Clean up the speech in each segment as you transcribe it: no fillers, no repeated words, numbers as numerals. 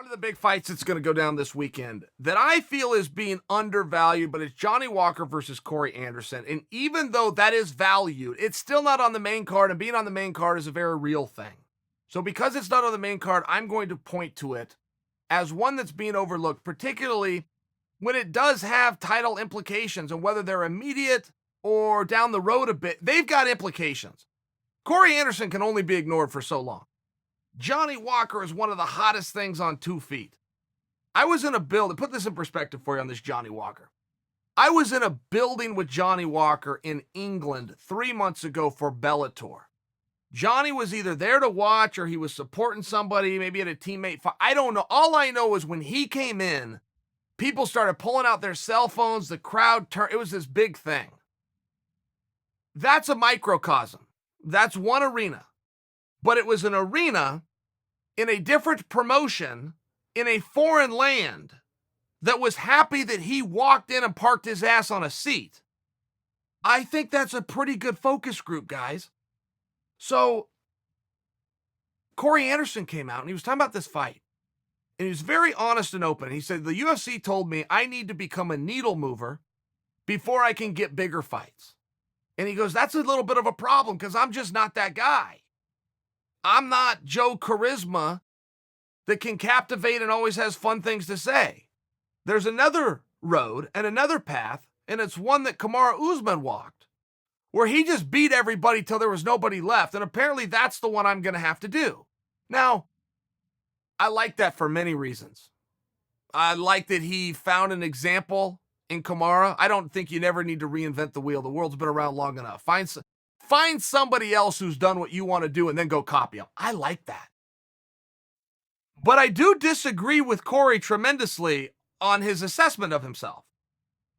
One of the big fights that's going to go down this weekend that I feel is being undervalued, but it's Johnny Walker versus Corey Anderson. And even though that is valued, it's still not on the main card, and being on the main card is a very real thing. So because it's not on the main card, I'm going to point to it as one that's being overlooked, particularly when it does have title implications, and whether they're immediate or down the road a bit, they've got implications. Corey Anderson can only be ignored for so long. Johnny Walker is one of the hottest things on 2 feet. I was in a building, put this in perspective for you on this Johnny Walker. I was in a building with Johnny Walker in England 3 months ago for Bellator. Johnny was either there to watch or he was supporting somebody, maybe at a teammate fight. I don't know. All I know is when he came in, people started pulling out their cell phones, the crowd turned, it was this big thing. That's a microcosm. That's one arena. But it was an arena in a different promotion in a foreign land that was happy that he walked in and parked his ass on a seat. I think that's a pretty good focus group, guys. So Corey Anderson came out and he was talking about this fight. And he was very honest and open. He said, the UFC told me I need to become a needle mover before I can get bigger fights. And he goes, that's a little bit of a problem because I'm just not that guy. I'm not Joe Charisma that can captivate and always has fun things to say. There's another road and another path, and it's one that Kamaru Usman walked, where he just beat everybody till there was nobody left, and apparently that's the one I'm going to have to do. Now, I like that for many reasons. I like that he found an example in Kamaru. I don't think you never need to reinvent the wheel. The world's been around long enough. Find somebody else who's done what you want to do and then go copy them. I like that. But I do disagree with Corey tremendously on his assessment of himself.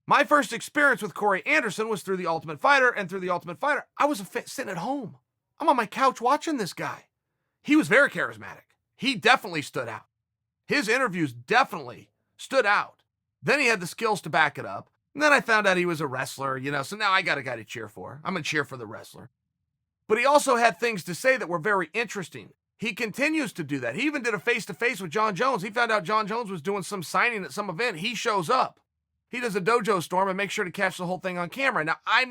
My first experience with Corey Anderson was through The Ultimate Fighter, and through The Ultimate Fighter, I was sitting at home. I'm on my couch watching this guy. He was very charismatic. He definitely stood out. His interviews definitely stood out. Then he had the skills to back it up. And then I found out he was a wrestler, so now I got a guy to cheer for. I'm going to cheer for the wrestler. But he also had things to say that were very interesting. He continues to do that. He even did a face-to-face with John Jones. He found out John Jones was doing some signing at some event. He shows up. He does a dojo storm and makes sure to catch the whole thing on camera. Now, I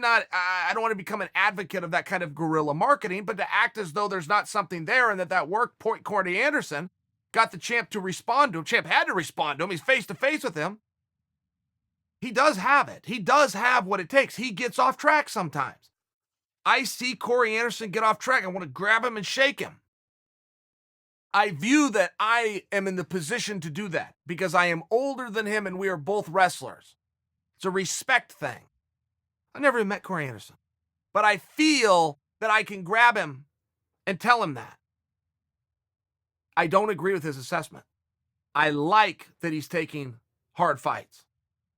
don't want to become an advocate of that kind of guerrilla marketing, but to act as though there's not something there and that worked, point Corey Anderson got the champ to respond to him. Champ had to respond to him. He's face-to-face with him. He does have it. He does have what it takes. He gets off track sometimes. I see Corey Anderson get off track. I want to grab him and shake him. I view that I am in the position to do that because I am older than him and we are both wrestlers. It's a respect thing. I never met Corey Anderson, but I feel that I can grab him and tell him that. I don't agree with his assessment. I like that he's taking hard fights.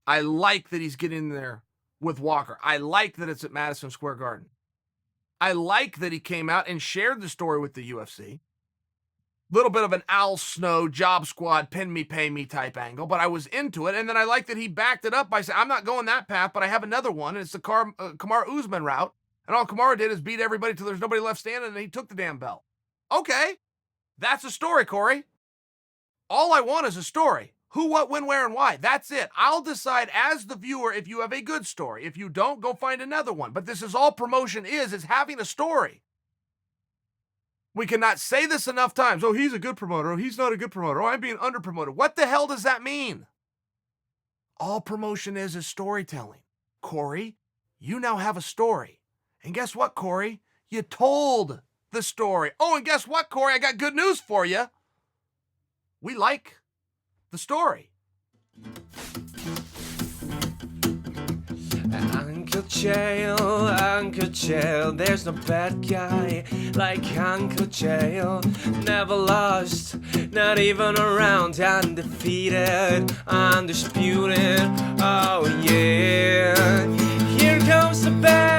I like that he's getting there with Walker. I like that it's at Madison Square Garden. I like that he came out and shared the story with the UFC. Little bit of an Al Snow, Job Squad, pin me, pay me type angle, but I was into it. And then I like that he backed it up by saying, I'm not going that path, but I have another one, and it's the Kamaru Usman route. And all Kamaru did is beat everybody till there's nobody left standing, and he took the damn belt. Okay, that's a story, Corey. All I want is a story. Who, what, when, where, and why. That's it. I'll decide as the viewer if you have a good story. If you don't, go find another one. But this is all promotion is having a story. We cannot say this enough times. Oh, he's a good promoter. Oh, he's not a good promoter. Oh, I'm being underpromoted. What the hell does that mean? All promotion is storytelling. Corey, you now have a story. And guess what, Corey? You told the story. Oh, and guess what, Corey? I got good news for you. We like the story. Uncle Chael, there's no bad guy like Uncle Chael. Never lost, not even around, undefeated, undisputed. Oh yeah, here comes the bad.